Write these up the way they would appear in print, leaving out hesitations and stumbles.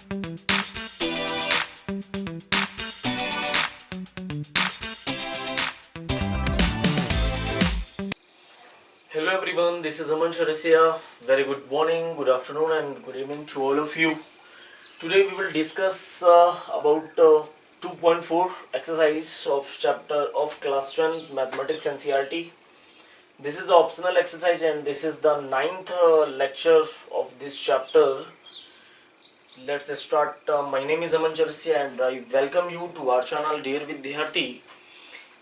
Hello everyone, this is Aman Charasia. Very good morning, good afternoon and good evening to all of you. Today we will discuss about 2.4 exercise of chapter of class 10 mathematics NCERT. This is the optional exercise and this is the ninth lecture of this chapter. Let's start. My name is Aman Charasia and I welcome you to our channel Dear Vidyarthi.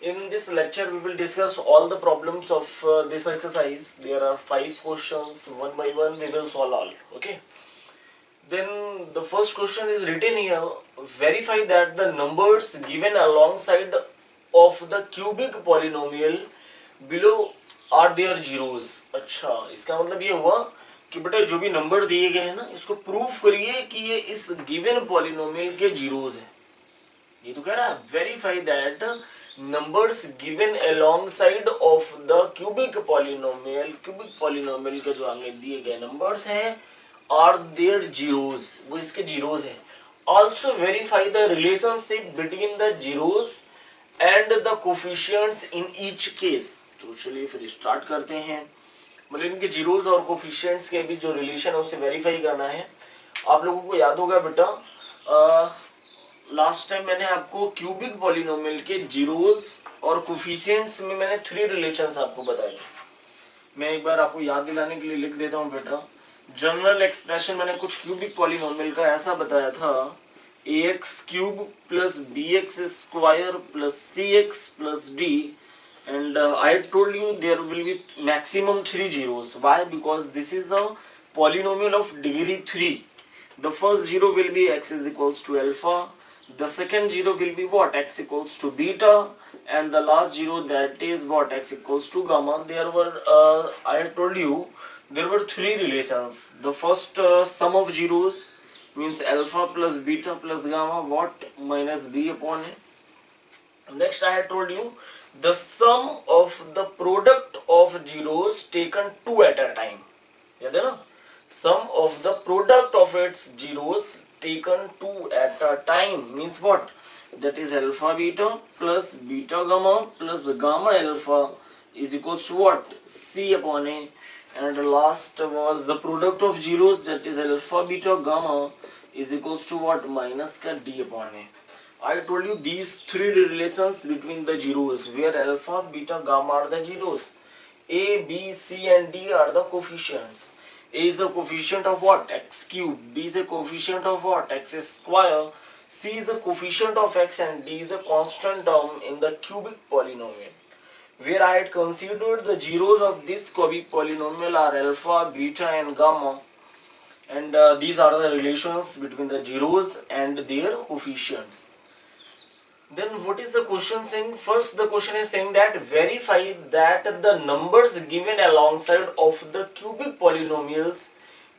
In this lecture, we will discuss all the problems of this exercise. There are 5 questions, one by one we will solve all. Okay. Then the first question is written here. Verify that the numbers given alongside of the cubic polynomial below are their zeros. अच्छा, इसका मतलब ये हुआ कि बेटा जो भी number दिए गए हैं ना, इसको प्रूफ करिए कि ये इस गिवन पॉलिनोमियल के जीरोज हैं. ये तो कह रहा है verify that numbers given alongside of the cubic polynomial के जो हमें दिए गए नंबर्स हैं are their zeros, वो इसके जीरोज हैं. Also verify the relationship between the zeros and the coefficients in each case. तो चलिए फिर स्टार्ट करते हैं. मतलब इनके जीरोज और कोफिशिएंट्स के बीच जो रिलेशन है उसे वेरीफाई करना है. आप लोगों को याद होगा बेटा लास्ट टाइम मैंने आपको क्यूबिक पॉलिनोमियल के जीरोज और कोफिशिएंट्स में मैंने 3 रिलेशंस आपको बताए. मैं एक बार आपको याद दिलाने के लिए लिख देता हूं बेटा. जनरल एक्सप्रेशन मैंने कुछ क्यूबिक पॉलिनोमियल का ऐसा बताया था, ax cube plus bx square plus cx plus d and I told you there will be maximum 3 zeros. Why? Because this is the polynomial of degree 3. The first zero will be x is equals to alpha. The second zero will be what? X equals to beta, and the last zero, that is what? X equals to gamma. There were I told you there were 3 relations. The first sum of zeros means alpha plus beta plus gamma, what? Minus b upon a. Next I had told you the sum of the product of zeros taken 2 at a time. याद है ना? Sum of the product of its zeros taken 2 at a time means what? That is alpha beta plus beta gamma plus gamma alpha is equals to what? C upon a. And the last was the product of zeros, that is alpha beta gamma is equals to what? Minus ka d upon a. I told you these 3 relations between the zeros where alpha beta gamma are the zeros. A, B, C and D are the coefficients. A is a coefficient of what? X cube. B is a coefficient of what? X square. C is a coefficient of x and D is a constant term in the cubic polynomial. Where I had considered the zeros of this cubic polynomial are alpha, beta and gamma. And these are the relations between the zeros and their coefficients. Then what is the question saying? First the question is saying that verify that the numbers given alongside of the cubic polynomials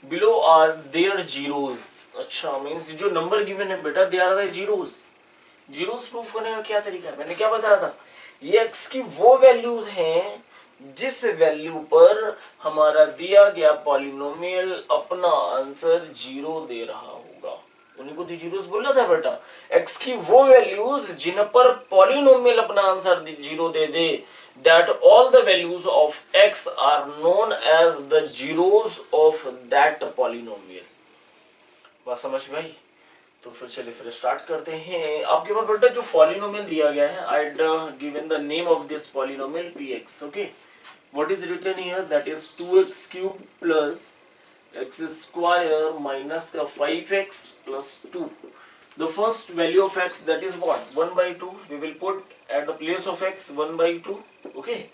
below are their zeros. अच्छा, means जो number given है बेटा they are the zeros. Zeros proof करने का क्या तरीका है? मैंने क्या बताया था? ये x की वो वैल्यूज हैं जिस वैल्यू पर हमारा दिया गया पॉलिनोमियल अपना आंसर 0 दे रहा होगा. उन्हीं को जीरोस बोला था बेटा. x की वो वैल्यूज जिन पर पॉलिनोमियल अपना answer 0 they they, that all the values of x are known as the zeros of that polynomial. बात समझ में आई? तो फिर चलिए फिर स्टार्ट करते हैं. आपके पास बेटा जो पॉलिनोमियल दिया गया है, I had given the name of this polynomial px. Okay, what is written here? That is 2x cube plus x square minus 5x plus 2. The first value of x, that is what? 1 by 2. We will put at the place of x 1 by 2. Okay,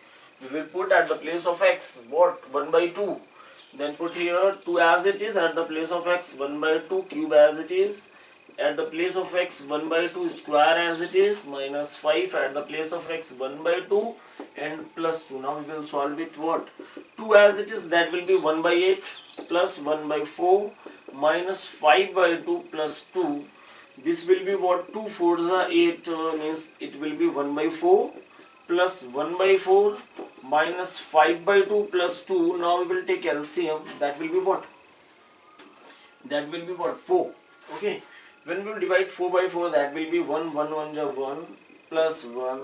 we will put at the place of x what? 1 by 2. Then put here 2 as it is at the place of x, 1 by 2 cube as it is at the place of x, 1 by 2 square as it is, minus 5 at the place of x, 1 by 2 and plus 2. Now we will solve with what? 2 as it is, that will be 1 by 8 plus 1 by 4 minus 5 by 2 plus 2. This will be what? 2 4s are 8 means it will be 1 by 4 plus 1 by 4 minus 5 by 2 plus 2. Now we will take LCM. That will be what? That will be what? 4. Okay, when we will divide 4 by 4, that will be 1, 1 1 जा 1 plus 1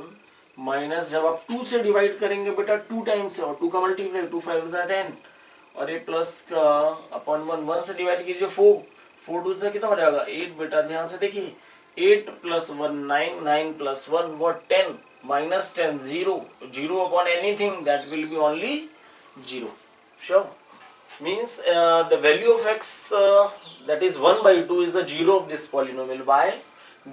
minus, जब आप 2 से divide करेंगे बेटा 2 times है और 2 का multiply 2 5 जा 10 और ये प्लस का अपॉन 1 1 से डिवाइड कीजिए 4 4 2 से कितना हो जाएगा 8 बेटा, ध्यान से देखिए 8 plus 1 9 9 plus 1 what 10 minus 10 0 0 upon anything that will be only 0. Sure, means the value of x that is 1 by 2 is the 0 of this polynomial. Why?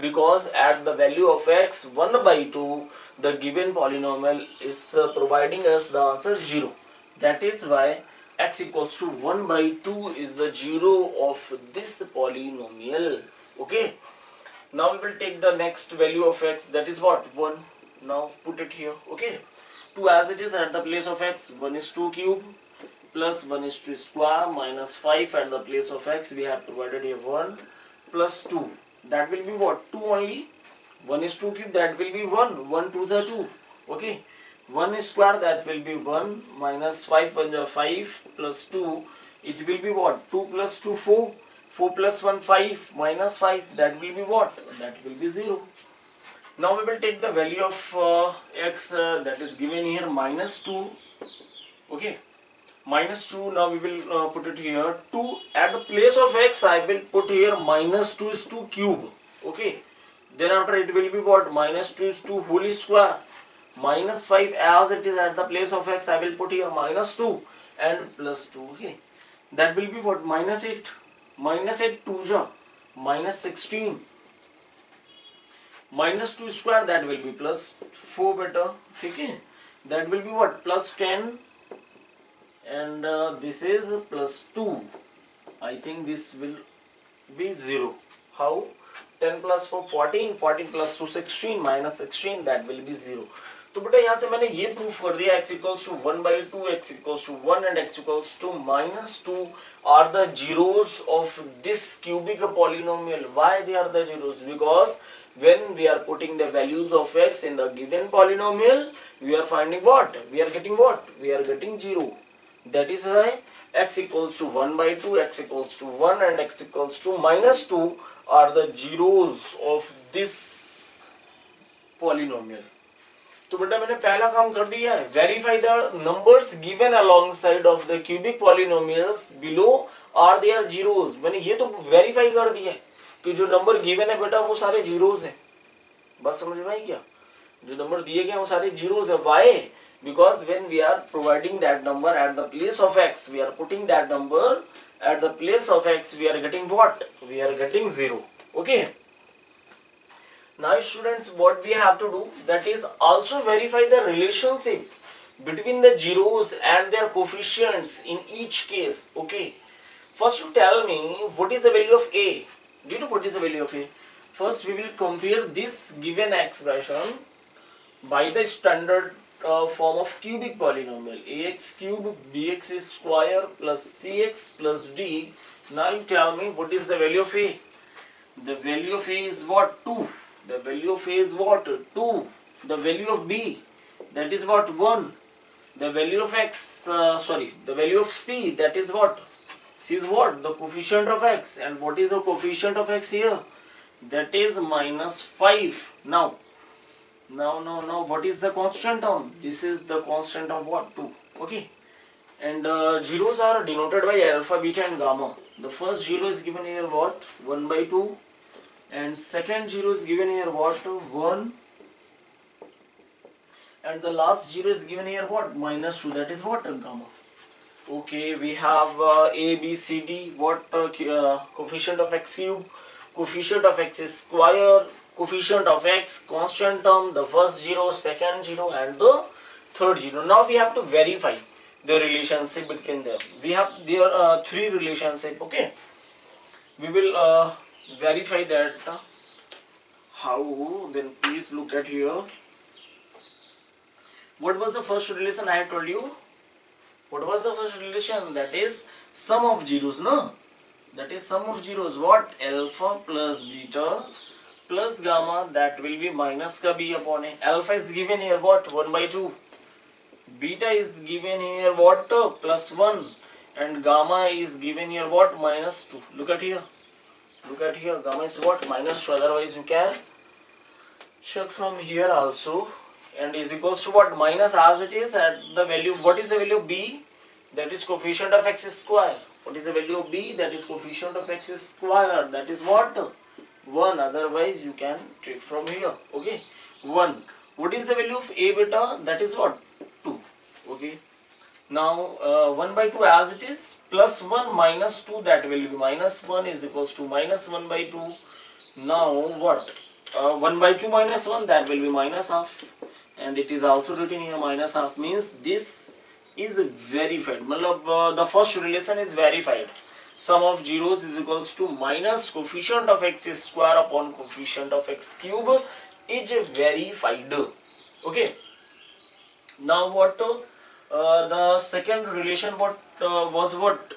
Because at the value of x 1 by 2 the given polynomial is providing us the answer 0. That is why x equals to 1 by 2 is the 0 of this polynomial. Okay, now we will take the next value of x, that is what 1. Now put it here. Okay, 2 as it is at the place of x, 1 is 2 cube plus 1 is 2 square minus 5 at the place of x we have provided here 1 plus 2, that will be what 2 only. 1 is 2 cube, that will be 1 1 2 the 2. Okay, 1 is square, that will be 1 minus 5 1 the 5 plus 2, it will be what 2 plus 2 4 4 plus 1 5 minus 5, that will be what, that will be 0. Now we will take the value of x that is given here minus 2. Okay, minus 2, now we will put it here 2 at the place of x. I will put here minus 2 is 2 cube. Okay, then after it will be what minus 2 is 2 whole square minus 5 as it is at the place of x. I will put here minus 2 and plus 2. Okay, that will be what minus 8 2 ja minus 16 minus 2 square, that will be plus 4 beta. Okay, that will be what plus 10 and this is plus 2. I think this will be 0. How? 10 plus 4 14 14 plus 2 16 minus 16, that will be 0. तो बेटा यहाँ से मैंने ये proof कर दिया x equals to 1 by 2, x equals to 1 and x equals to minus 2 are the zeros of this cubic polynomial. Why they are the zeros? Because when we are putting the values of x in the given polynomial, we are finding what? We are getting what? We are getting 0. That is why x equals to 1 by 2, x equals to 1 and x equals to minus 2 are the zeros of this polynomial. तो बेटा मैंने पहला काम कर दिया है, verify the numbers given alongside of the cubic polynomials below are their zeros. मैंने ये तो वेरीफाई कर दिया है कि जो नंबर गिवन है बेटा वो सारे जीरोस हैं. बात समझ में आई क्या? जो नंबर दिए गए वो सारे जीरोस है. Why? Because when we are providing that number at the place of x, we are putting that number at the place of x, we are getting what? We are getting 0. Okay. Now students, what we have to do, that is also verify the relationship between the zeros and their coefficients in each case. Okay. First you tell me what is the value of a. Do you know what is the value of a? First we will compare this given expression by the standard form of cubic polynomial, ax cube bx square plus cx plus d. Now you tell me what is the value of a. The value of a is what? 2. The value of a is what? 2. The value of b, that is what? 1. The value of x, the value of c, that is what? C is what? The coefficient of x. And what is the coefficient of x here? That is minus 5. Now what is the constant term? This is the constant of what? 2. Okay. And zeros are denoted by alpha, beta and gamma. The first zero is given here what? 1 by 2. And second zero is given here what? 1. And the last zero is given here what? Minus 2. That is what? Gamma. Okay, we have a, b, c, d. What coefficient of x cube? Coefficient of x is square. Coefficient of x, constant term, the first zero, second zero and the third zero. Now we have to verify the relationship between them. We have there three relationship. Okay, we will verify that. How? Then please look at here. What was the first relation I have told you? What was the first relation? That is sum of zeros, no? That is sum of zeros. What? Alpha plus beta plus gamma, that will be minus ka b upon a. Alpha is given here what? 1 by 2. Beta is given here what? Plus 1. And gamma is given here what? Minus 2. Look at here. look at here, gamma is what? -2. Otherwise you can check from here also, and is equals to what? Minus as it is at the value. What is the value of b? That is coefficient of x square. What is the value of b? That is coefficient of x square. That is what? 1. Otherwise you can check from here. Okay, 1. What is the value of a beta? That is what? 2. Okay, now 1 by 2 as it is, plus 1 minus 2, that will be minus 1 is equals to minus 1 by 2. Now what? 1 by 2 minus 1, that will be minus half, and it is also written here minus half, means this is verified. The first relation is verified. Sum of zeros is equals to minus coefficient of x square upon coefficient of x cube is verified. Okay, now what? The second relation was what?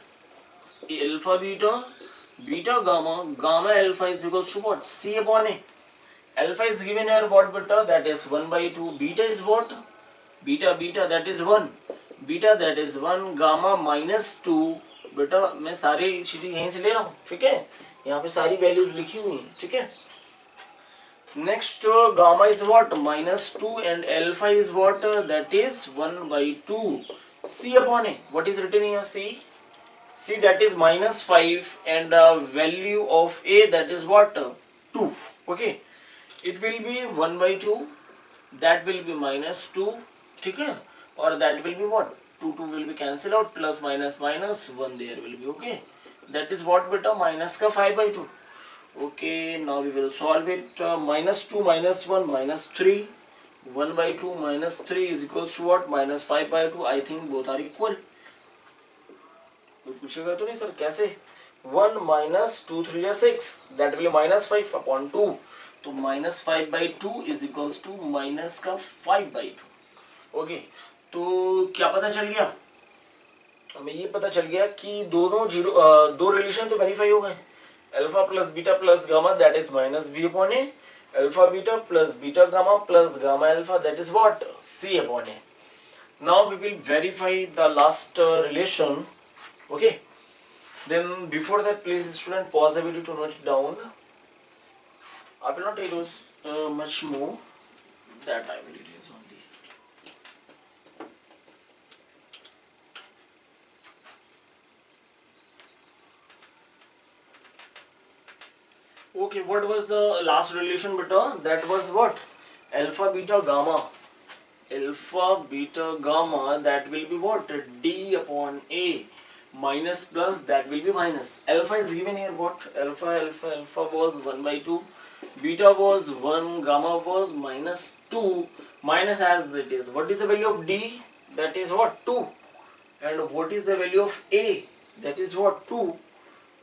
Alpha beta, beta gamma, gamma alpha is equals to what? C upon A. Alpha is given here what beta? That is 1 by 2. Beta is what? Beta that is 1. Beta that is 1. Gamma minus 2. बेटा मैं सारी चीजें यहीं से ले रहा हूँ, ठीक है, यहाँ पे सारी वैल्यूज लिखी हुई हैं, ठीक है. Next gamma is what? -2, and alpha is what? That is 1 by 2. C upon A. What is written here? C. C, that is -5, and value of A, that is what? 2. Okay. It will be 1 by 2. That will be -2. ठीक है. Or that will be what? 2 will be cancelled out. Plus minus minus 1 there will be. Okay. That is what beta? Minus का 5 by 2. Okay, now we will solve it. -2 minus 1 minus 3. 1 by 2 minus 3 is equals to what? -5 by 2. I think both are equal. कोई पूछेगा तो नहीं sir कैसे? 1 minus 2 3 is 6. That will be -5 upon 2. तो -5 by 2 is equals to minus का 5 by 2. Okay, तो क्या पता चल गया? हमें ये पता चल गया कि दो रिलेशन तो वेरीफाई हो गए. Alpha plus beta plus gamma, that is minus b upon a. Alpha beta plus beta gamma plus gamma alpha, that is what? C upon a. Now we will verify the last relation. Okay. Then before that, please student pause the video to note it down. I will not use much more. That I will use only. Okay, what was the last relation beta? That was what? Alpha beta gamma. Alpha beta gamma, that will be what? D upon A. Minus plus, that will be minus. Alpha is given here what? Alpha was 1 by 2. Beta was 1. Gamma was -2. Minus as it is. What is the value of D? That is what? 2. And what is the value of A? That is what? 2.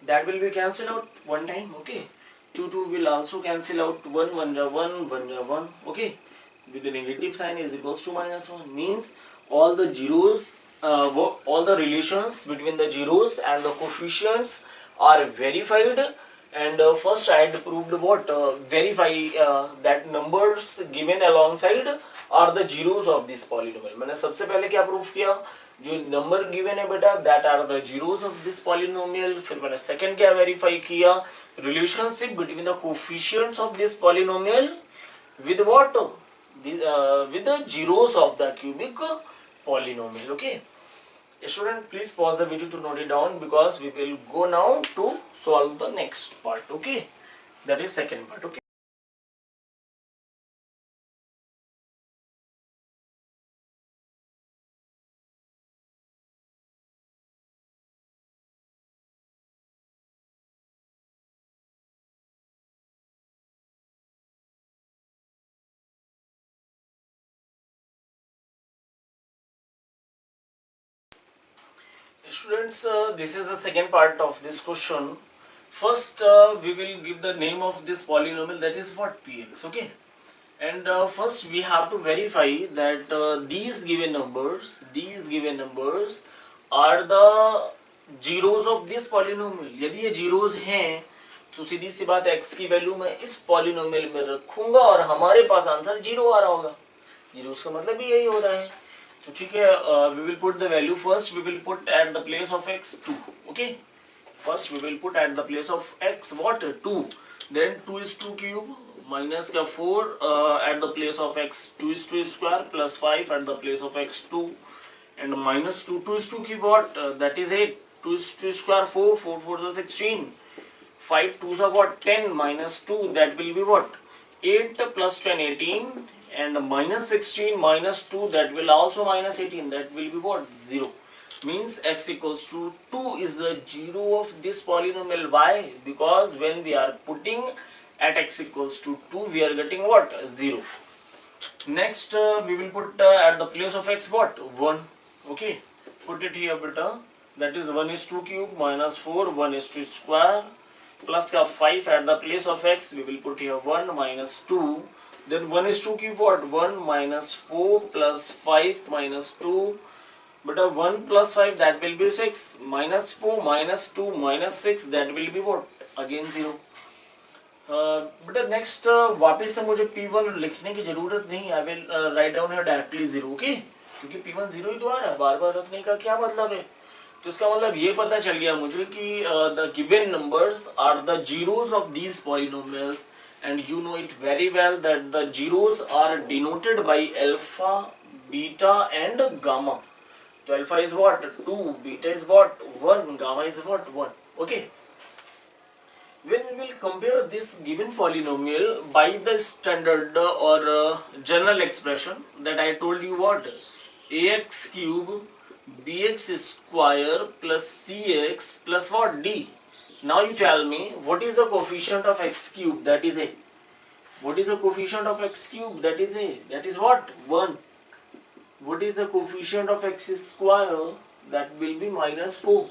That will be cancelled out one time. Okay. 2 will also cancel out. 1 1. Okay. With the negative sign is equals to -1. Means all the zeros, all the relations between the zeros and the coefficients are verified. And first I had proved what? Verify that numbers given alongside are the zeros of this polynomial. मैंने सबसे पहले क्या proof किया? जो number given है बेटा, that are the zeros of this polynomial. फिर मैंने सेकंड क्या वेरीफाई किया? Relationship between the coefficients of this polynomial with what? With the zeros of the cubic polynomial. Okay. Student, please pause the video to note it down, because we will go now to solve the next part. Okay, that is second part. Okay. Students, this is the second part of this question. First, we will give the name of this polynomial, that is what? Px. Okay. And first we have to verify that these given numbers are the zeros of this polynomial. यदि ये zeros हैं तो सीधी सी बात x की value मैं इस polynomial में रखूंगा और हमारे पास आंसर 0 आ रहा होगा. zeros का मतलब भी यही हो रहा है. तो ठीक है, we will put the value first. We will put at the place of x 2. Okay, First we will put at the place of x what 2, then 2 is 2 cube minus का 4 at the place of x 2 is 2 square plus 5 at the place of x 2 and minus 2 2 is 2 cube what that is 8 2 is 2 square 4 4 4 is 16 5 2s are what 10 minus 2 that will be what 8 plus 10 18 and minus 16 minus 2 that will also minus 18 that will be what 0 means x equals to 2 is the 0 of this polynomial. Why? Because when we are putting at x equals to 2 we are getting what 0. Next we will put at the place of x what 1. Okay, put it here beta, that is 1 is 2 cube minus 4 1 is 2 square plus का 5 at the place of x we will put here 1 minus 2, then 1 is 2 cube what 1 minus 4 plus 5 minus 2, but 1 plus 5 that will be 6 minus 4 minus 2 minus 6 that will be what again 0. बेटा next वापस से मुझे P1 लिखने की जरूरत नहीं, I will write down here directly 0. Okay, क्योंकि P1 0 ही तो आ रहा है, बार बार रखने का क्या मतलब है. तो इसका मतलब ये पता चल गया मुझे कि the given numbers are the zeros of these polynomials and you know it very well that the zeros are denoted by alpha beta and gamma. तो alpha is what 2, beta is what 1, gamma is what 1. Okay, when we will compare this given polynomial by the standard or general expression that I told you what ax cube bx square plus cx plus what d. Now you tell me what is the coefficient of x cube, that is a. What is the coefficient of x cube, that is a, that is what 1. What is the coefficient of x square, that will be minus 4.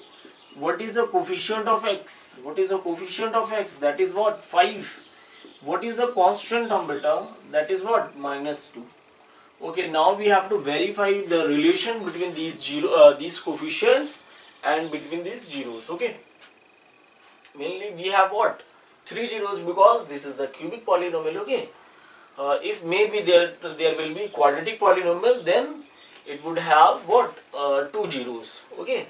What is the coefficient of x? What is the coefficient of x? That is what 5. What is the constant term beta? That is what minus 2. Okay, now we have to verify the relation between these coefficients and between these zeros. Okay, mainly we have what 3 zeros because this is the cubic polynomial. Okay, if maybe there will be quadratic polynomial, then it would have what 2 zeros. Okay.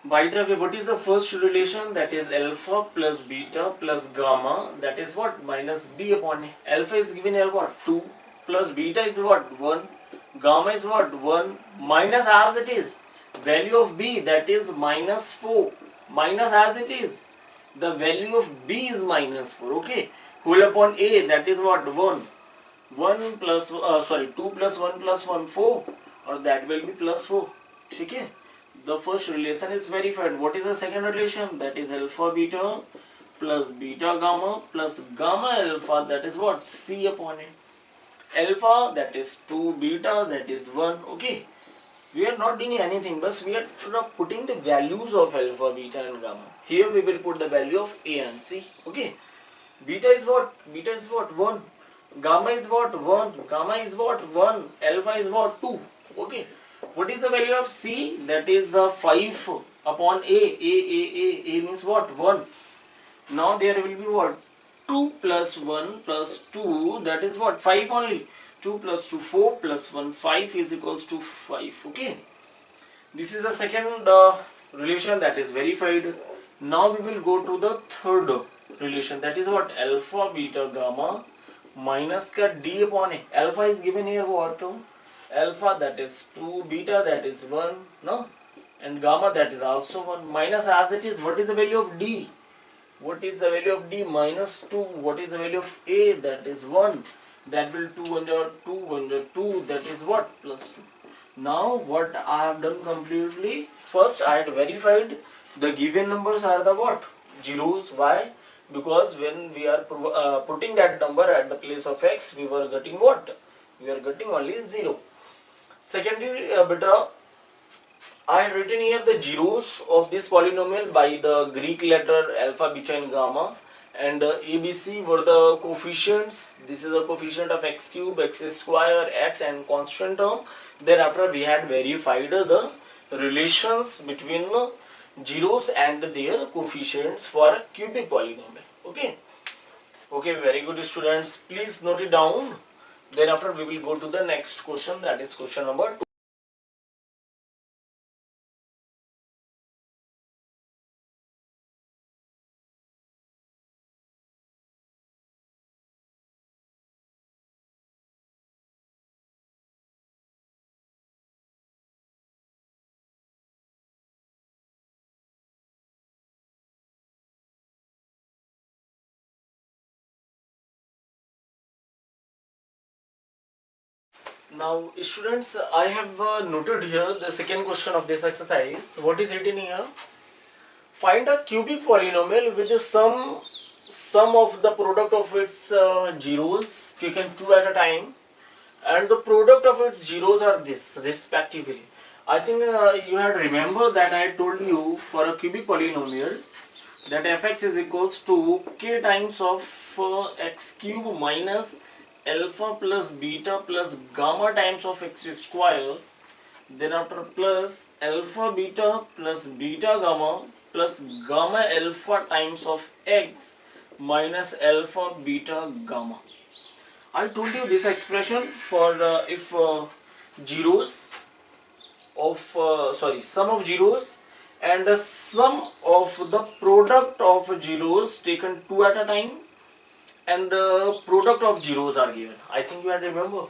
By the way, what is the first relation? That is alpha plus beta plus gamma, that is what minus b upon a. Alpha is given here what 2 plus beta is what 1, gamma is what 1 minus as it is value of b, that is minus 4, minus as it is the value of b is minus 4. Okay, whole upon a, that is what 1 plus 2 plus 1 plus 1 4, or that will be plus 4. ठीक है, the first relation is verified. What is the second relation? That is alpha beta plus beta gamma plus gamma alpha, that is what c upon a. Alpha that is 2, beta that is 1. Okay, we are not doing anything, but we are putting the values of alpha, beta and gamma. Here we will put the value of a and c. Okay, beta is what 1, gamma is what 1, gamma is what 1, alpha is what 2. Okay, what is the value of c? That is 5 upon a means what 1. Now there will be what 2 plus 1 plus 2, that is what 5 only. 2 plus 2 4 plus 1 5 is equals to 5. Okay, this is the second relation that is verified. Now we will go to the third relation, that is what alpha beta gamma minus का d upon a. Alpha is given here what alpha, that is 2, beta that is 1, no, and gamma that is also 1, minus as it is what is the value of d, what is the value of d minus 2, what is the value of a, that is 1, that will 2 under 2, that is what plus 2. Now what I have done completely, first I had verified the given numbers are the what zeros. Why? Because when we are putting that number at the place of x, we were getting what, we are getting only 0. Secondly, beta, I had written here the zeros of this polynomial by the Greek letter alpha, beta and gamma, and ABC were the coefficients. This is the coefficient of x cube, x square, x and constant term. Thereafter we had verified the relations between zeros and their coefficients for a cubic polynomial. Okay, okay, very good students, please note it down. Then after we will go to the next question, that is question number 2. Now, students, I have noted here the second question of this exercise. What is written here? Find a cubic polynomial with the sum of the product of its zeros taken two at a time, and the product of its zeros are this respectively. I think you had remember that I told you for a cubic polynomial that fx is equals to k times of x cube minus alpha plus beta plus gamma times of x square, then after plus alpha beta gamma plus gamma alpha times of x minus alpha beta gamma. I told you this expression for if zeros of sum of zeros and the sum of the product of zeros taken two at a time and the product of zeros are given. I think you had remember.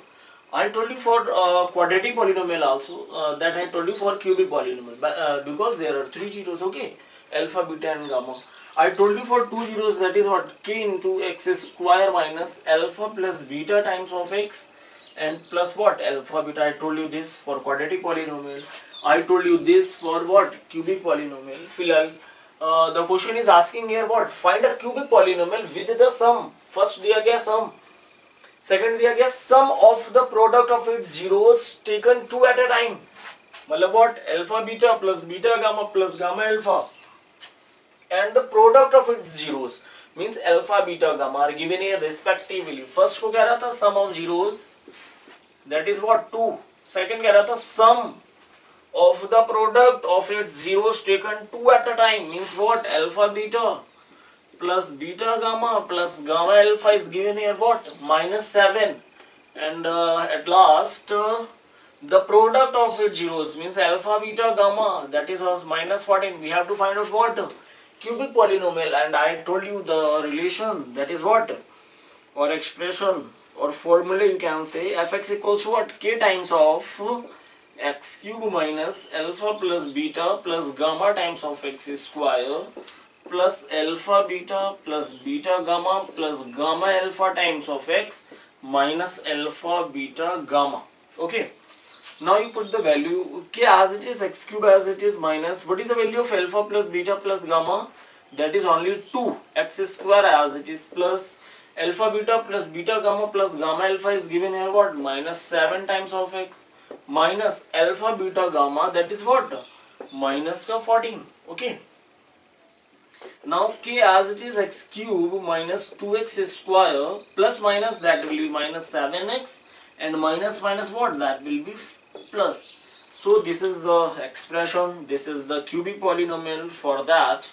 I told you for quadratic polynomial also that I told you for cubic polynomial because there are three zeros, okay, alpha, beta and gamma. I told you for two zeros, that is what, k into x square minus alpha plus beta times of x and plus what, alpha beta. I told you this for quadratic polynomial. I told you this for what, cubic polynomial. Filal the question is asking here what, find a cubic polynomial with the sum. First दिया गया sum, second दिया गया sum of the product of its zeros taken two at a time. मतलब what, alpha beta plus beta gamma plus gamma alpha and the product of its zeros means alpha beta gamma are given here respectively. First को कह रहा था sum of zeros, that is what, 2. Second कह रहा था sum of the product of its zeros taken two at a time means what, alpha beta plus beta gamma plus gamma alpha is given here what, -7, and at last the product of its zeros means alpha beta gamma, that is was -14. We have to find out what, cubic polynomial, and I told you the relation, that is what, or expression or formula you can say, fx equals to what, k times of x cube minus alpha plus beta plus gamma times of x square plus alpha beta plus beta gamma plus gamma alpha times of x minus alpha beta gamma. Okay, now you put the value k as it is, x cube as it is, minus what is the value of alpha plus beta plus gamma, that is only 2, x square as it is, plus alpha beta plus beta gamma plus gamma alpha is given here what, -7 times of x minus alpha beta gamma, that is what, minus का 14. Okay, now k as it is, x cube minus 2x square plus minus, that will be -7x, and minus what, that will be plus. So this is the expression, this is the cubic polynomial. For that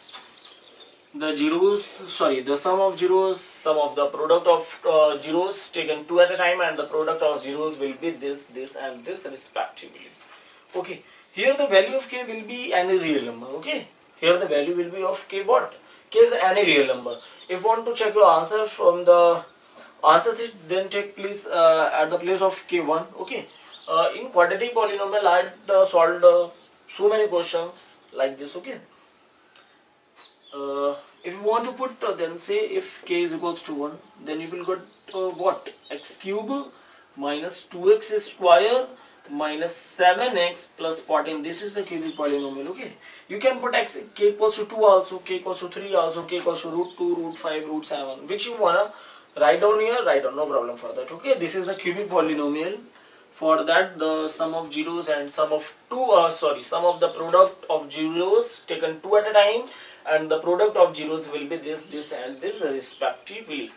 the zeros, sorry, the sum of zeros, sum of the product of zeros taken two at a time and the product of zeros will be this, this and this respectively. Okay, here the value of k will be any real number. Okay, here the value will be of k what, k is any real number. If you want to check your answer from the answer sheet, then check please at the place of k1. Okay, in quadratic polynomial I had solved so many questions like this. Okay, if you want to put then say if k is equals to 1, then you will get what, x cube minus 2x square minus 7x plus 14. This is the cubic polynomial. Okay, you can put x, k equals to 2 also, k equals to 3 also, k equals to root 2, root 5, root 7, which you wanna write down here, write down, no problem for that. Okay, this is the cubic polynomial. For that the sum of zeros and sum of sum of the product of zeros taken two at a time and the product of zeros will be this, this and this respectively.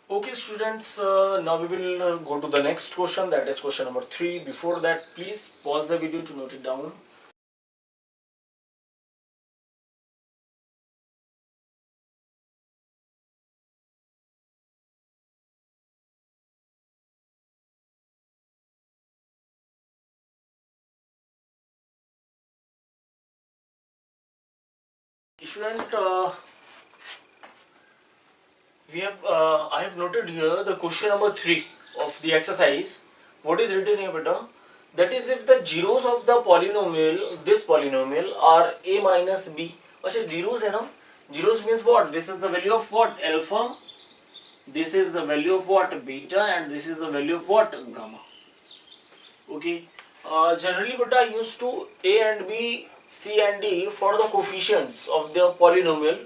Okay students, now we will go to the next question, that is question number 3. Before that, please pause the video to note it down. Student, I have noted here the question number 3 of the exercise. What is written here, beta? That is if the zeros of the polynomial, this polynomial, are a minus b. अच्छा zeros है ना? Zeros means what? This is the value of what? Alpha. This is the value of what? Beta, and this is the value of what? Gamma. Okay, generally beta used to a and b, c and d for the coefficients of the polynomial,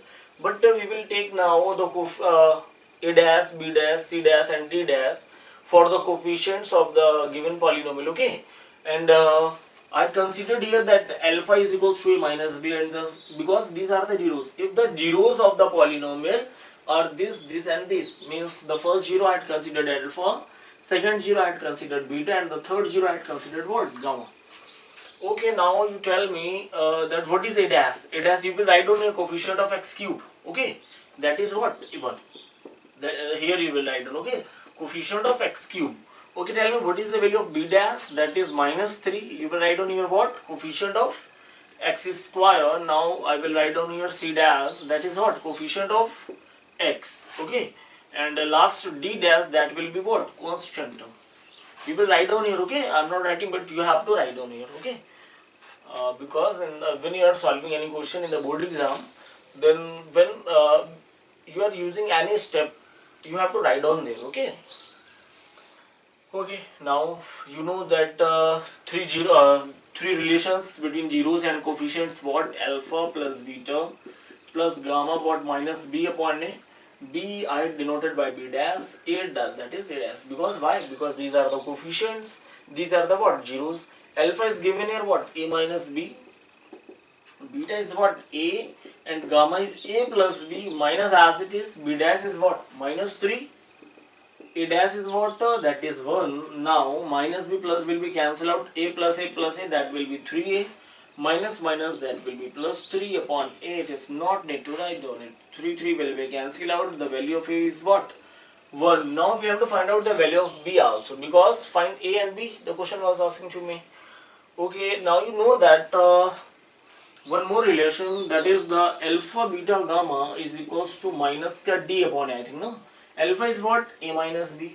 but we will take now the a dash, b dash, c dash and d dash for the coefficients of the given polynomial. Okay, and I considered here that alpha is equals to a minus b, and because these are the zeros, if the zeros of the polynomial are this and this, means the first zero I had considered alpha, second zero I had considered beta, and the third zero I had considered what? Gamma. Okay, now you tell me that what is a dash? A dash you will write down a coefficient of x cube. Okay, that is what? 1. Here you will write down, okay, coefficient of x cube. Okay, tell me what is the value of b dash? That is minus 3. You will write down here what? Coefficient of x square. Now I will write down here c dash, that is what? Coefficient of x. Okay, and the last d dash, that will be what? Constant term. You will write down here. Okay, I am not writing, but you have to write down here. Okay, because when you are solving any question in the board exam, then when you are using any step, you have to write down there. Okay. Okay, now you know that three relations between zeros and coefficients, what? Alpha plus beta plus gamma, what? Minus b upon a. B I denoted by b dash, a dash, that is a dash. Because why? Because these are the coefficients, these are the what? Zeros. Alpha is given here what? A minus b. Beta is what? A, and gamma is a plus b, minus as it is. B dash is what? Minus 3. A dash is what? That is 1. Now minus b plus will be cancelled out. A, that will be 3a. Minus minus, that will be plus 3 upon a. It is not need to write down it. 3 will be cancelled out. The value of a is what? 1. Now we have to find out the value of b also, because find a and b, the question was asking to me. Okay, now you know that one more relation, that is the alpha beta gamma is equals to minus ka d upon a, I think, no? Alpha is what? A minus b.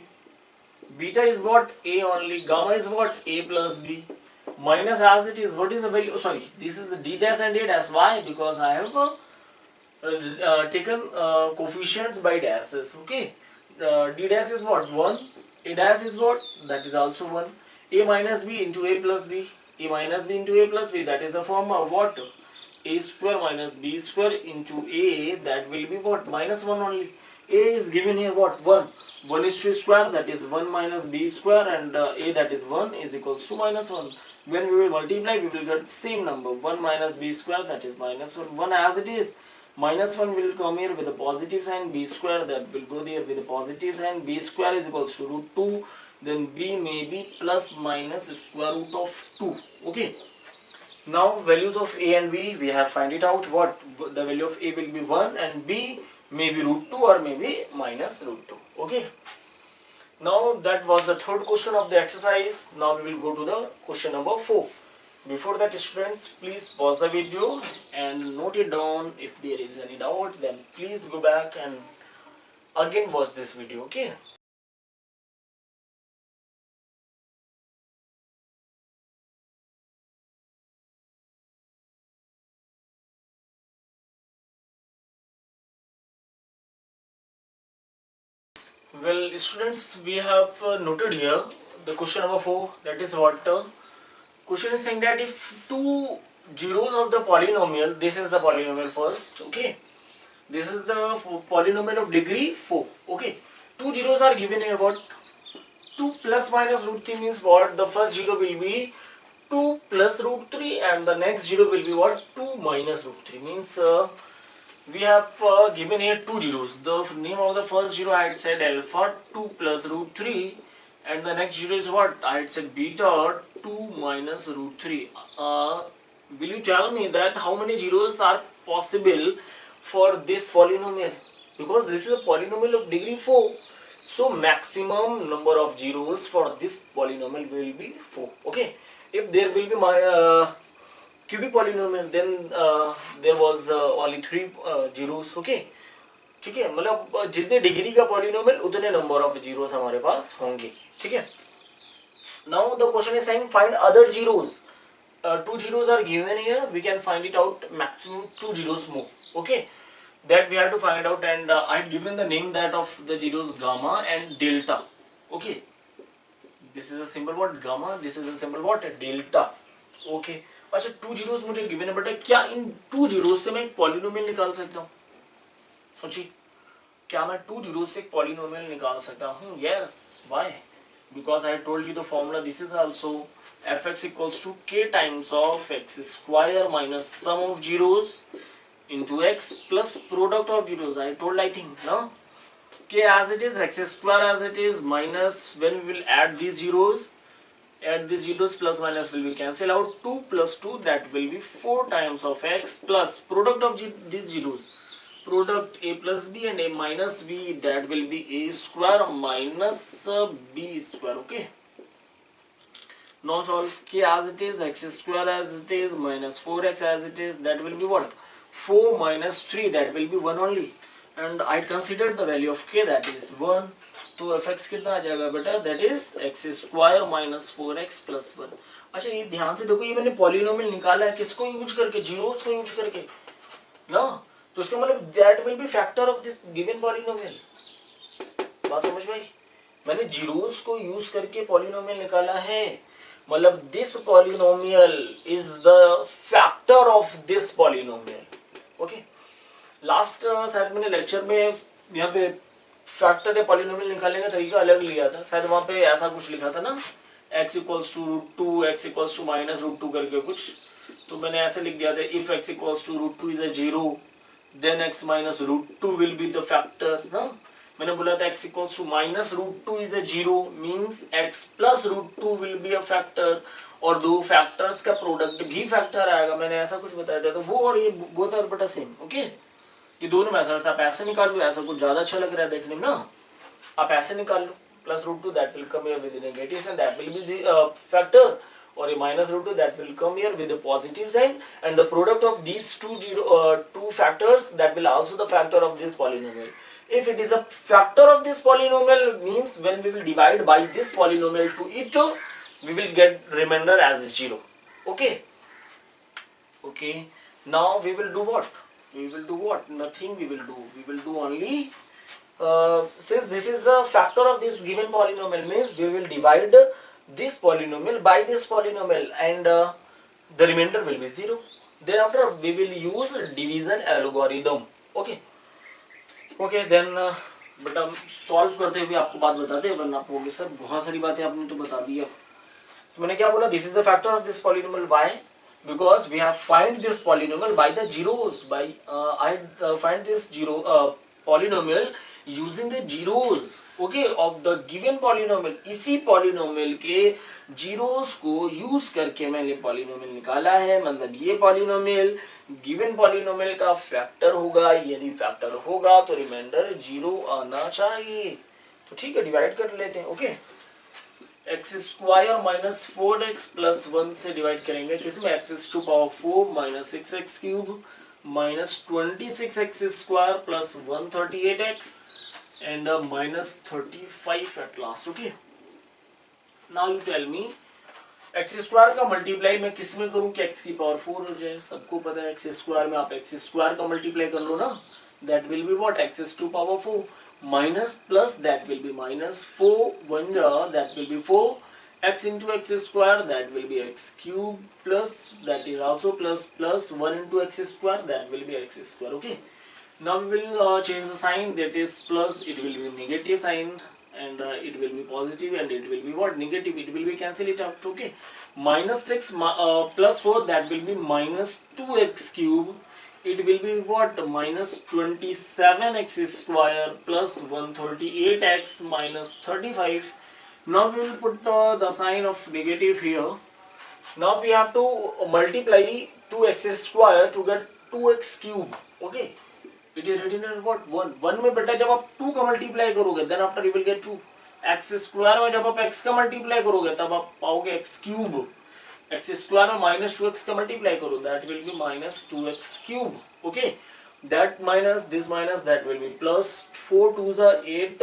Beta is what? A only. Gamma is what? A plus b. Minus as it is, what is the value? Oh, sorry, this is the d dash and a dash. Why? Because I have taken coefficients by dashes. Okay. D dash is what? 1. A dash is what? That is also 1. A minus b into a plus b. A minus b into a plus b, that is the form of what? A square minus b square into a, that will be what? Minus 1 only. A is given here what? 1. 1 is 2 square, that is 1 minus b square, and a, that is 1, is equals to minus 1. When we will multiply, we will get same number. 1 minus b square, that is minus 1. 1 as it is. Minus 1 will come here with a positive sign. B square, that will go there with a positive sign. B square is equals to root 2. Then b may be plus minus square root of 2. Okay. Now values of a and b, we have find it out. What? The value of a will be 1 and b may be root 2 or maybe minus root 2. Okay. Now that was the third question of the exercise. Now we will go to the question number 4. Before that, students, please pause the video and note it down. If there is any doubt, then please go back and again watch this video. Okay. Well, students, we have noted here the question number 4. That is what? Question is saying that if two zeros of the polynomial, this is the polynomial first, okay? This is the polynomial of degree 4, okay? Two zeros are given here, what? 2 plus minus root 3 means what? The first zero will be 2 plus root 3 and the next zero will be what? 2 minus root 3 means we have given here two zeros. The name of the first zero I had said alpha 2 plus root 3, and the next zero is what? I had said beta 2 minus root 3. Will you tell me that how many zeros are possible for this polynomial? Because this is a polynomial of degree 4. So maximum number of zeros for this polynomial will be 4. Okay. If there will be my cubic polynomial, then there was only 3 zeros. Okay. ठीक है, मतलब जितने degree का polynomial उतने number of zeros हमारे पास होंगे. ठीक है. Now the question is saying find other zeros. Two zeros are given here. We can find it out maximum 2 zeros more. Okay. That we have to find out, and I had given the name that of the zeros gamma and delta. Okay. This is a symbol what gamma, this is a symbol what delta. Okay अच्छा 2 zeros मुझे given है बेटा, क्या इन 2 zeros से मैं एक polynomial निकाल सकता हूँ? सोचिए, क्या मैं 2 जीरोस से एक पॉलिनोमियल निकाल सकता हूँ? Yes, why? Because I told you the formula, this is also fx equals to k times of x square minus sum of zeros into x plus product of zeros. I told, I think, no? K as it is, x square as it is, minus when we will add these zeros plus minus will be cancel out, 2 plus 2 that will be 4 times of x plus product of these zeros, product a plus b and a minus b, that will be a square minus b square. Okay, now solve k as it is, x square as it is, minus 4x as it is, that will be what? 4 minus 3, that will be 1 only, and I considered the value of k, that is 1. तो fx कितना आ जाएगा बेटा, that is x square minus 4x plus 1। अच्छा ये ध्यान से देखो, ये मैंने पॉलिनोमियल निकाला है किसको यूज करके? जीरोस को यूज करके ना, तो इसका मतलब that will be factor of this given polynomial. बात समझ में आई? मैंने जीरोस को यूज करके पॉलिनोमियल निकाला है, मतलब this polynomial is the factor of this polynomial. Okay, last शायद मैंने लेक्चर में यहाँ पे फैक्टर या पॉलिनोमियल निकालने का तरीका अलग लिया था, शायद वहां पे ऐसा कुछ लिखा था ना, x equals to root two, x equals to minus root two करके कुछ, तो मैंने ऐसे लिख दिया था, if x equals to root two is a zero then x minus root two will be the factor ना। मैंने बोला था x equals to minus root two is a zero means x plus root two will be a factor, और दो factors का product भी factor आएगा, मैंने ऐसा कुछ बताया था। तो वो और ये बोथ आर बटा सेम। ओके, ये दोनों मेथड्स, आप ऐसे निकाल लो, ऐसा कुछ ज्यादा अच्छा लग रहा है देखने में ना, आप ऐसे निकाल लो, plus root two that will come here with negative sign, that will be factor, और ये minus root two that will come here with positive sign, and the product of these two factors that will also the factor of this polynomial. If it is a factor of this polynomial, means when we will divide by this polynomial to it, we will get remainder as 0. Okay, okay, now we will do what? We will do what? Nothing we will do. We will do only, since this is the factor of this given polynomial, means we will divide this polynomial by this polynomial, and the remainder will be 0. Thereafter we will use division algorithm. Okay, okay, then but हम solve करते हुए आपको बात बताते हैं, वरना आप होगे सर बहुत सारी बातें आपने तो बता दी है। तो मैंने क्या बोला, this is the factor of this polynomial, why? Because we have find this polynomial by the zeros, by I find this polynomial using the zeros, okay, of the given polynomial। इसी polynomial के zeros को use करके मैंने polynomial निकाला है, मतलब ये polynomial given polynomial का factor होगा, यदि factor होगा तो remainder 0 आना चाहिए। तो ठीक है, divide कर लेते हैं। Okay, x square minus 4x plus 1 से डिवाइड करेंगे किसमें, x to power 4 minus 6x cube minus 26x square plus 138x and minus 35 at last. Okay, now you tell me, x square का मल्टीप्लाई मैं किस में करूं कि एक्स की पावर 4 हो जाए? सबको पता है एक्स स्क्वायर में आप एक्स स्क्वायर का मल्टीप्लाई कर लो ना, that will be what, x to power 4 minus plus that will be minus 4 1 that will be 4 x into x square, that will be x cube plus that is also plus 1 into x square, that will be x square. Okay, now we will change the sign, that is plus, it will be negative sign, and it will be positive, and it will be what, negative, it will be cancel it out. Okay, minus 6 plus 4, that will be minus 2x cube, it will be what, minus 27x square plus 138x minus 35. Now we will put the sign of negative here. Now we have to multiply 2x square to get 2x cube. Okay, it is written in what, 1 1 में बेटा जब आप 2 का multiply करोगे then after you will get 2, x square में जब आप x का मल्टीप्लाई करोगे तब आप पाओगे x क्यूब, एक्स स्क्वायर में माइनस 2x का मल्टीप्लाई करो, that will be minus 2x cube. Okay, that minus this minus that will be plus 4 2 8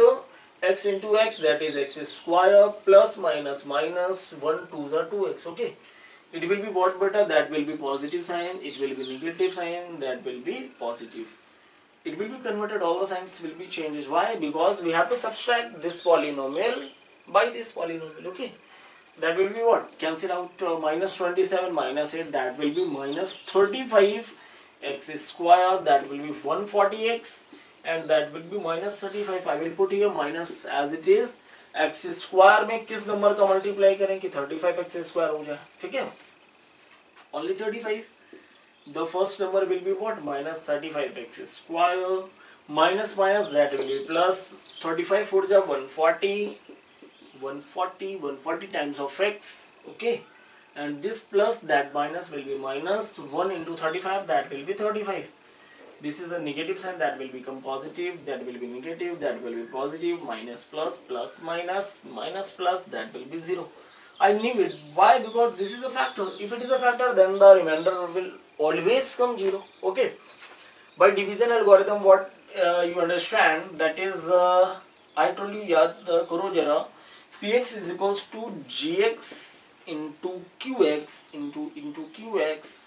x into x, that is x square plus minus minus 1 2 2x. Okay, it will be what beta, that will be positive sign, it will be negative sign, that will be positive, it will be converted, all the signs will be changes. Why? Because we have to subtract this polynomial by this polynomial. Okay, that will be what? Cancel out minus 27 minus 8, that will be minus 35 x square, that will be 140x, and that will be minus 35. I will put here minus as it is. x square में किस number का multiply करें कि 35x square हो जाए, ठीक है, only 35. The first number will be what? Minus 35x square minus minus, that will be plus 35 for the 140 times of x, okay, and this plus that minus will be minus 1 into 35, that will be 35. This is a negative sign, that will become positive, that will be negative, that will be positive, minus plus, plus minus, minus plus, that will be 0. I knew it. Why? Because this is a factor. If it is a factor, then the remainder will always come 0. Okay. By division algorithm, what you understand, that is, I told you, yaad karo jara, px is equals to gx into qx into qx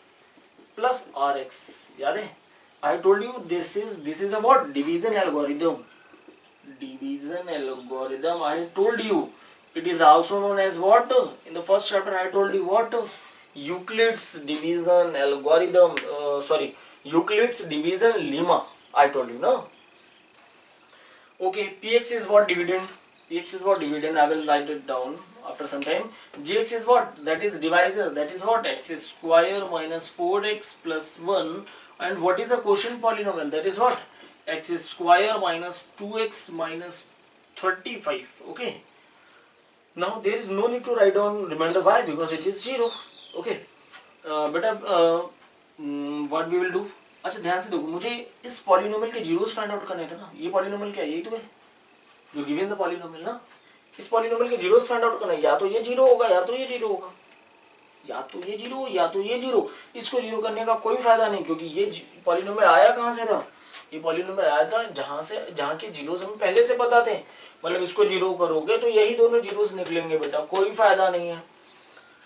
plus rx. याद है? I told you this is a what? Division algorithm. Division algorithm. I told you it is also known as what? In the first chapter I told you what? Euclid's division algorithm. Euclid's division lemma. I told you, no? Okay, px is what? Dividend. Px is what? Dividend. I will write it down after some time. Gx is what? That is divisor. That is what? X square minus 4x plus 1. And what is the quotient polynomial? That is what? X square minus 2x minus 35. Okay. Now there is no need to write down remainder. Why? Because it is 0. Okay. What we will do? अच्छा ध्यान से देखो, मुझे इस polynomial के zeros find out करने थे ना. ये पॉलिनोमियल क्या है? यही तो है जो गिवन द पॉलिनोमियल ना. इस पॉलिनोमियल के जीरोस फाइंड आउट करना है. या तो ये 0 होगा, या तो ये 0 होगा, या तो ये 0, या तो ये 0. इसको 0 करने का कोई फायदा नहीं, क्योंकि ये पॉलिनोमियल आया कहाँ से था? ये पॉलिनोमियल आया था जहाँ के जीरोस हमें पहले से पता थे. मतलब इसको 0 करोगे तो यही दोनों जीरोस निकलेंगे बेटा, कोई फायदा नहीं है.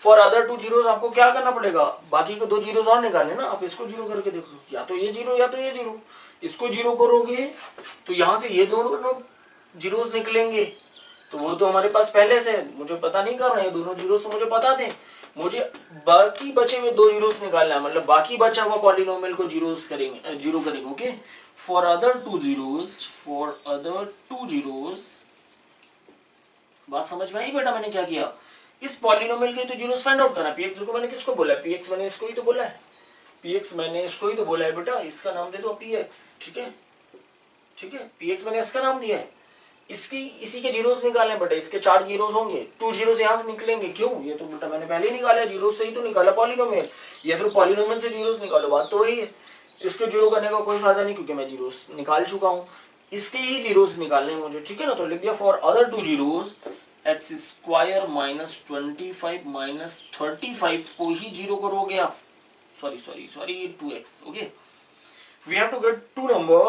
फॉर अदर 2 जीरोस आपको क्या करना पड़ेगा? बाकी के 2 जीरोस और निकालने ना. आप इसको 0 करके देख लो, या तो ये 0 या तो ये 0. इसको 0 करोगे तो यहाँ से ये दोनों जीरोस निकलेंगे, तो वो तो हमारे पास पहले से, मुझे पता नहीं करना, ये दोनों जीरोस मुझे पता थे. मुझे बाकी बचे हुए 2 जीरोस निकालना है, मतलब बाकी बचा हुआ पॉलिनोमियल को 0 करेंगे. ओके, फॉर अदर 2 जीरोस, बात समझ में आई बेटा? मैंने क्या किया, इस पॉलिनोमियल के तो जीरोस फाइंड आउट करना. पीएक्स को मैंने किसको बोला है? पीएक्स मैंने इसको ही तो बोला है. पीएक्स मैंने इसको ही तो बोला है बेटा, इसका नाम दे दो पीएक्स. ठीक है, ठीक है, पीएक्स मैंने इसका नाम दिया है. इसी के जीरोस निकालने बेटा. इसके 4 जीरोस होंगे, 2 जीरोस यहाँ से निकलेंगे. क्यों? ये तो बेटा मैंने पहले ही निकाला है, जीरोस से ही तो निकाला पॉलिनोमियल, या फिर पॉलिनोमियल से जीरोस निकालो, बात तो वही है. इसको 0 करने का कोई फायदा नहीं, क्योंकि मैं जीरोस निकाल चुका हूँ. इसके ही जीरोस निकालने हैं मुझे, ठीक है ना. तो लिख दिया for other 2 zeros x square minus 25 minus 35 को ही 0 करोगे आप. Sorry 2x. Okay, we have to get 2 number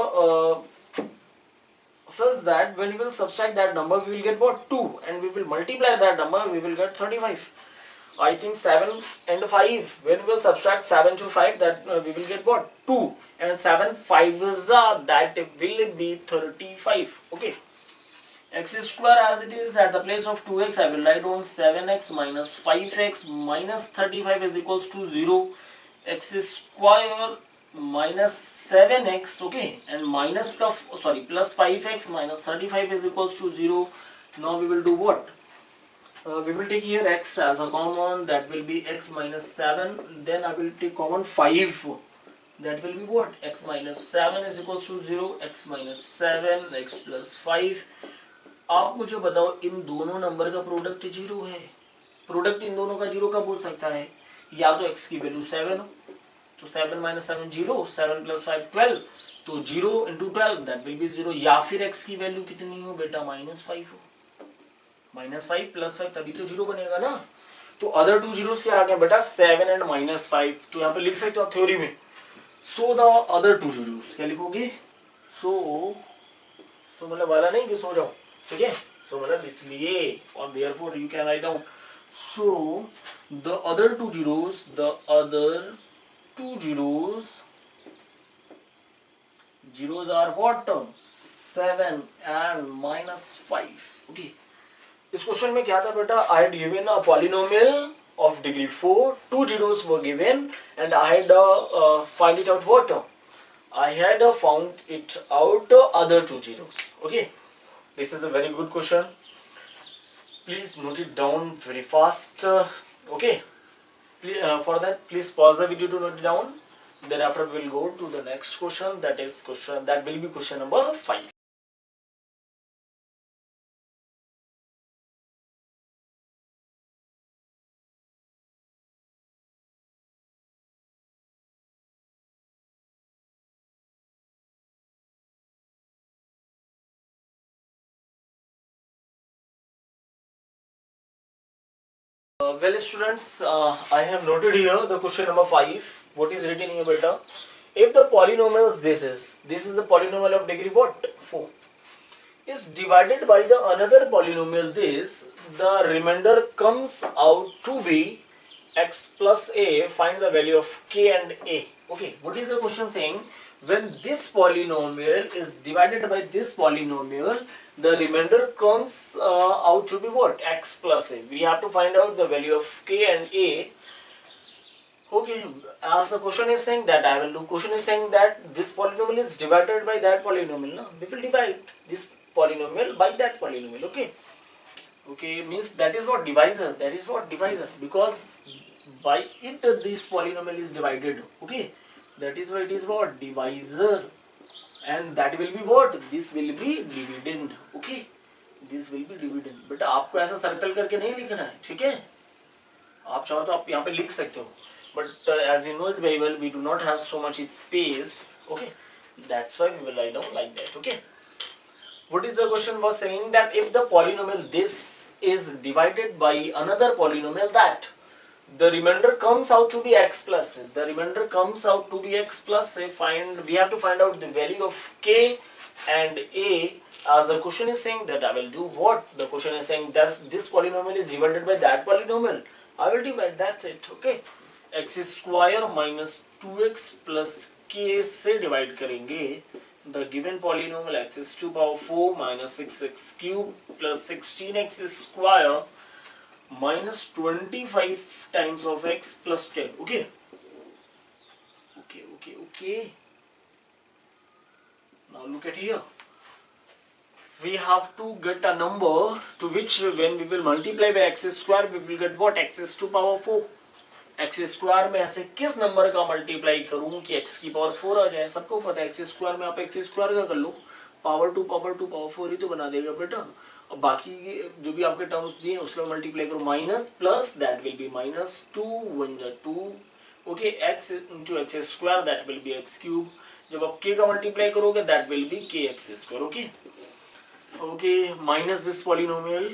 such that when we will subtract that number we will get what? 2, and we will multiply that number, we will get 35. I think 7 and 5, when we will subtract 7 to 5, that we will get what? 2, and 7 5 is that will be 35. Okay, x square as it is, at the place of 2x I will write on 7x minus 5x minus 35 is equals to 0. X square minus 7x, okay, and minus of plus 5x minus 35 is equals to 0. Now we will do what? We will take here x as a common, that will be x minus 7. Then I will take common 5, that will be what? X minus 7 is equals to 0. X minus 7 x plus 5. आप मुझे बताओ, इन दोनों number का product 0 है. Product in दोनों का 0 कब हो सकता है? या तो x की वैल्यू 7 हो, तो 7 minus 7 0, 7 plus 5 12, तो 0 into 12 that will be 0. या फिर x की वैल्यू कितनी हो बेटा? -5 हो. -5 plus 5 तभी तो 0 बनेगा ना. तो अदर 2 जीरोस क्या आ गए बेटा? 7 and -5. तो यहाँ पे लिख सकते हो आप थ्योरी में. सो द अदर 2 जीरोस क्या लिखोगे? सो मतलब वाला नहीं कि सो जाओ, ठीक है. सो मतलब इसलिए, और therefore you can write down. So the other 2 zeros, the other 2 zeros are what? 7 and -5. Okay, इस क्वेश्चन में क्या था बेटा, I had given a polynomial of degree 4, two zeros were given, and I had find it out what? I had found it out other two zeros. Okay, this is a very good question. Please note it down very fast. Okay, for that please pause the video to note it down. Thereafter we will go to the next question. That will be question number 5. Well students, I have noted here the question number 5. What is written here beta? If the polynomial this is the polynomial of degree what? 4 is divided by the another polynomial this, the remainder comes out to be x plus a, find the value of k and a. Okay, what is the question saying? When this polynomial is divided by this polynomial, the remainder comes out to be what? X plus a. We have to find out the value of k and a. Okay, as the question is saying that I will do. Question is saying that this polynomial is divided by that polynomial. No? We will divide this polynomial by that polynomial. Okay. Okay, means that is what divisor. That is what divisor, because by it this polynomial is divided. Okay, that is why it is what divisor, and that will be what, this will be dividend. Okay, this will be dividend. But आपको ऐसा circle करके नहीं लिखना है, ठीक है? आप चाहो तो आप यहाँ पे लिख सकते हो, but as you know it very well, we do not have so much space. Okay, that's why we will write down like that. Okay, what is the question was saying that if the polynomial this is divided by another polynomial that, the remainder comes out to be x plus a. The remainder comes out to be x plus a. We have to find out the value of k and a. As the question is saying that I will do what? The question is saying that this polynomial is divided by that polynomial. I will divide, that's it. Okay, x square minus 2x plus k से divide करेंगे the given polynomial x is to power 4 minus 6x cube plus 16x square minus 25 times of x plus 10. Okay, okay. Now look at here. We have to get a number to which when we will multiply by x square we will get what? X is to power 4. X square में ऐसे किस number का multiply करूं कि x की power 4 आ जाए? सबको पता है एक्स स्क्वायर में आप एक्स स्क्वायर का कर लो, पावर 2 पावर 4 ही तो बना देगा बेटा. और बाकी जो भी आपके टर्म्स दिए उसका मल्टीप्लाई करो, minus plus that will be minus 2 1 2. Okay, x into x square that will be x cube. जब आप k का मल्टीप्लाई करोगे that will be k x square. Okay, minus this polynomial,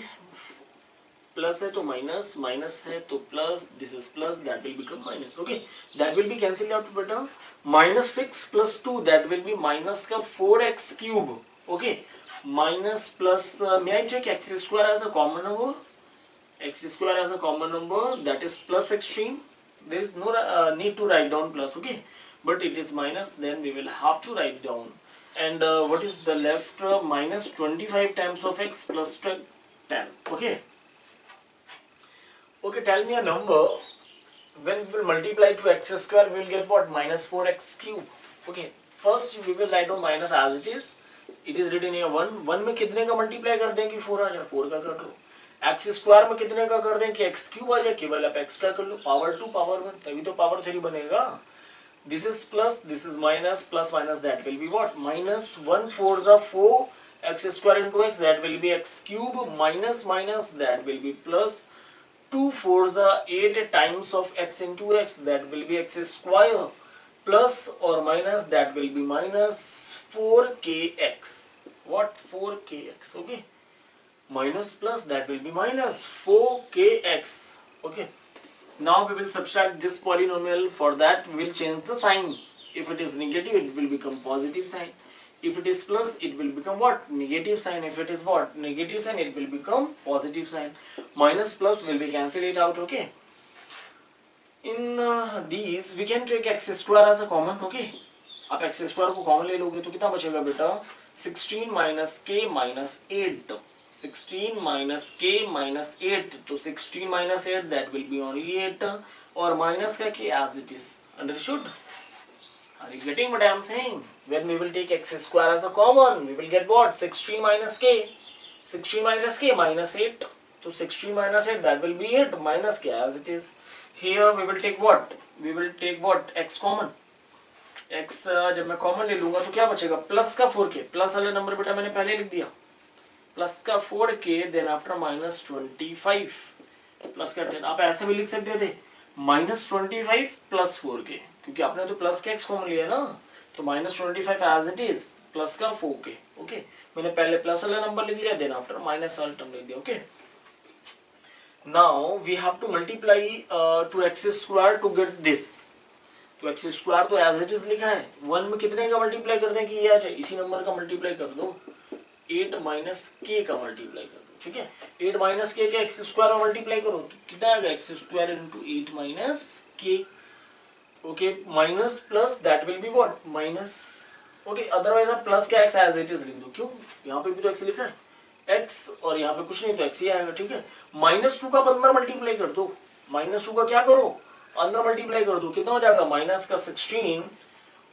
plus है तो minus, minus है तो plus, this is plus that will become minus. Okay, that will be cancel out बेटा. Minus 6 plus 2 that will be minus का 4x cube. Okay, minus plus may I take x square as a common number, x square as a common number, that is plus extreme. There is no need to write down plus. Okay, but it is minus, then we will have to write down. And what is the left? Minus 25 times of x plus 10. Okay, tell me a number when we will multiply to x square we will get what? Minus 4x cube. Okay, first we will write down minus as it is. It is written here 1 में कितने का multiply कर दें कि 4 आ जाए? 4 का कर लो. X square में कितने का कर दें कि एक्स क्यूब आ जाए? केवल आप एक्स का कर लो, पावर 2 पावर 1, तभी तो पावर 3 बनेगा. This is plus, this is minus, plus minus that will be what? Minus 1 4 जा 4 x square into x that will be x cube, minus minus that will be plus, 2 4 जा 8 times of x into x that will be x square, plus और minus that will be minus 4kx. What? 4kx. Okay, minus plus that will be minus 4kx. Okay, now we will subtract this polynomial. For that we will change the sign. If it is negative it will become positive sign, if it is plus it will become what? Negative sign. If it is what? Negative sign it will become positive sign. Minus plus will be cancel it out. Okay, in these we can take x square as a common. Okay, आप x square को common ले लोगे तो कितना बचेगा बेटा? 16 minus k minus 8. 16 minus k minus 8, तो 16 minus 8 that will be only 8, और minus का k as it is. Understood? Are you getting what I am saying? When we will take x square as a common, we will get what? 16 minus k. 16 minus k minus 8. So 16 minus 8 that will be 8 minus k as it is. Here we will take what? We will take what? X common. x जब मैं common ले लूंगा तो क्या बचेगा? Plus का 4k. Plus वाला number बेटा मैंने पहले लिख दिया. प्लस का 4k then after minus 25. Plus का 10. आप ऐसे भी लिख सकते थे माइनस 25 प्लस 4k, क्योंकि आपने तो प्लस का x कॉमन लिया ना, तो minus 25 as it is plus का 4k. ओके, मैंने पहले प्लस वाला नंबर लिख लिया देन आफ्टर माइनस वाला टर्म लिख दिया. Okay, now we have to multiply two x square to get this. तो एक्स स्क्वायर तो एज इट इज लिखा है. 1 में कितने का मल्टीप्लाई कर दें कि ये आ जाए? इसी नंबर का मल्टीप्लाई कर दो. 8 माइनस के का मल्टीप्लाई कर दो. ठीक है, 8 माइनस के का एक्स स्क्वायर में मल्टीप्लाई करो तो कितना आएगा? एक्स स्क्वायर इंटू 8 माइनस के. Okay, minus plus that will be what? Minus. Okay, otherwise आप प्लस का एक्स एज इट इज लिख दो. क्यों? यहाँ पे भी तो एक्स लिखा है एक्स, और यहाँ पे कुछ नहीं तो एक्स ही आएगा. ठीक है, -2 का अंदर मल्टीप्लाई कर दो. -2 का क्या करो? अंदर मल्टीप्लाई कर दो. कितना हो जाएगा? माइनस का 16,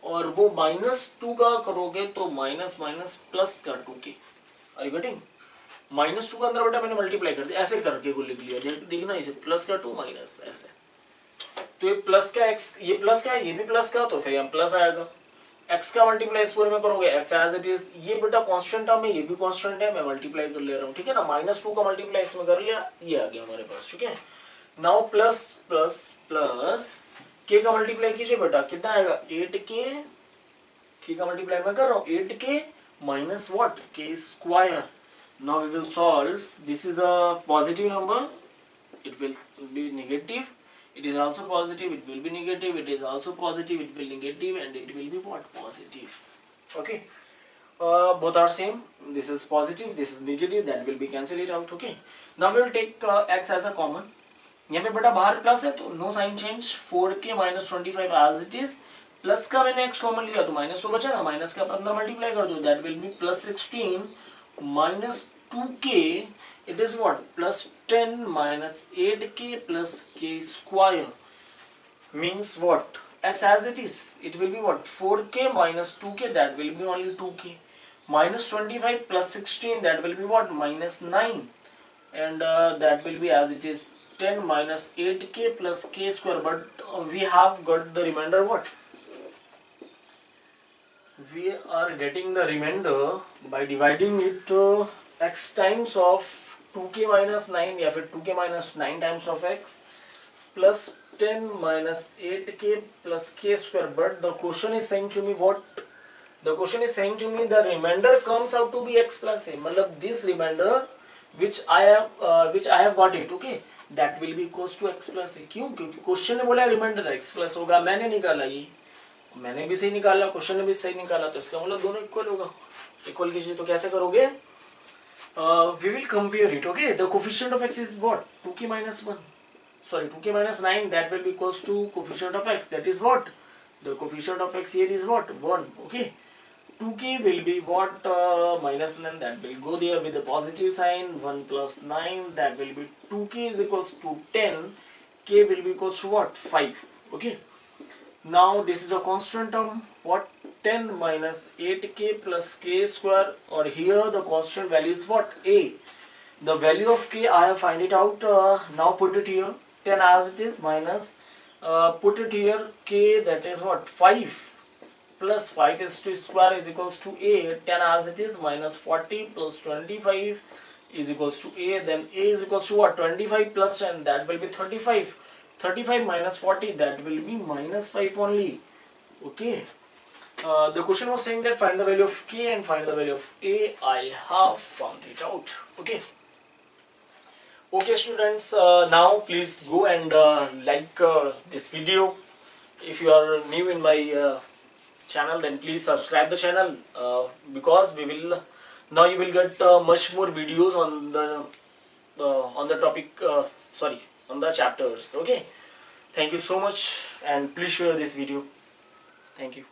और वो -2 का करोगे तो माइनस माइनस प्लस का 2k. Are you getting? -2 का अंदर बेटा मैंने मल्टीप्लाई कर दिया, ऐसे करके को लिख लिया. देखना इसे, प्लस का 2 माइनस ऐसे. तो ये प्लस का x, ये प्लस का है, ये भी प्लस का, तो फिर यहाँ प्लस आएगा. x का मल्टीप्लाई इस पूरे में करोगे x एज इट इज. ये बेटा कांस्टेंट टर्म है, ये भी कांस्टेंट है, मैं मल्टीप्लाई कर ले रहा हूँ. ठीक है ना, -2 का मल्टीप्लाई इसमें कर लिया, ये आ गया हमारे पास. ठीक है, now plus plus plus k का मल्टीप्लाई कीजिए बेटा, कितना आएगा? 8k. k का मल्टीप्लाई मैं कर रहा हूँ 8k minus what? k square. Now we will solve. This is a positive number, it will be negative, it is also positive, it will be negative, it is also positive, it will negative, and it will be what? Positive. Okay, both are same. This is positive, this is negative, that will be cancel it out. Okay, now we will take x as a common. यहाँ पे बेटा बाहर plus है तो no sign change. 4k minus 25 as it is. Plus का मैंने x common लिया तो माइनस तो बचा ना, माइनस का अंदर मल्टीप्लाई कर दो, that will be plus 16 minus 2k. It is what? Plus 10 minus 8k plus k square means what? X as it is. It will be what? 4k minus 2k, that will be only 2k. Minus 25 plus 16, that will be what? Minus 9. And that will be as it is. 10 minus 8k plus k square. But we have got the remainder what? We are getting the remainder by dividing it x times of 2k minus 9 या फिर 2k minus 9 times of x plus 10 minus 8k plus k square. But the question is saying to me what? The question is saying to me the remainder comes out to be x plus a. मतलब this remainder which I have got it, okay, that will be equals to x plus a. क्यों? क्योंकि question ने बोला reminder x plus होगा, मैंने निकाला, ये मैंने भी सही निकाला, क्वेश्चन ने भी सही निकाला, तो इसका मतलब दोनों इक्वल होगा. इक्वल कीजिए तो कैसे करोगे? We will compare it. Okay, the coefficient of x is what? 2k minus 1. Sorry, 2k minus 9. That will be equals to coefficient of x. That is what? The coefficient of x here is what? 1. Okay. 2k will be what? Minus 9. That will go there with the positive sign. 1 plus 9. That will be 2k is equals to 10. K will be equals to what? 5. Okay. Now this is a constant term. What? 10 minus 8k plus k square, or here the constant value is what? A. The value of k I have find it out. Now put it here. 10 as it is minus put it here k, that is what? 5 plus 5 is to square is equals to a. 10 as it is minus 40 plus 25 is equals to a. Then a is equals to what? 25 plus 10, that will be 35. 35 minus 40, that will be minus 5 only. Okay. The question was saying that find the value of k and find the value of a. I have found it out. Okay. Okay students, now please go and like this video. If you are new in my channel, then please subscribe the channel, because we will now you will get much more videos on the topic, sorry, on the chapters. Okay, thank you so much, and please share this video. Thank you.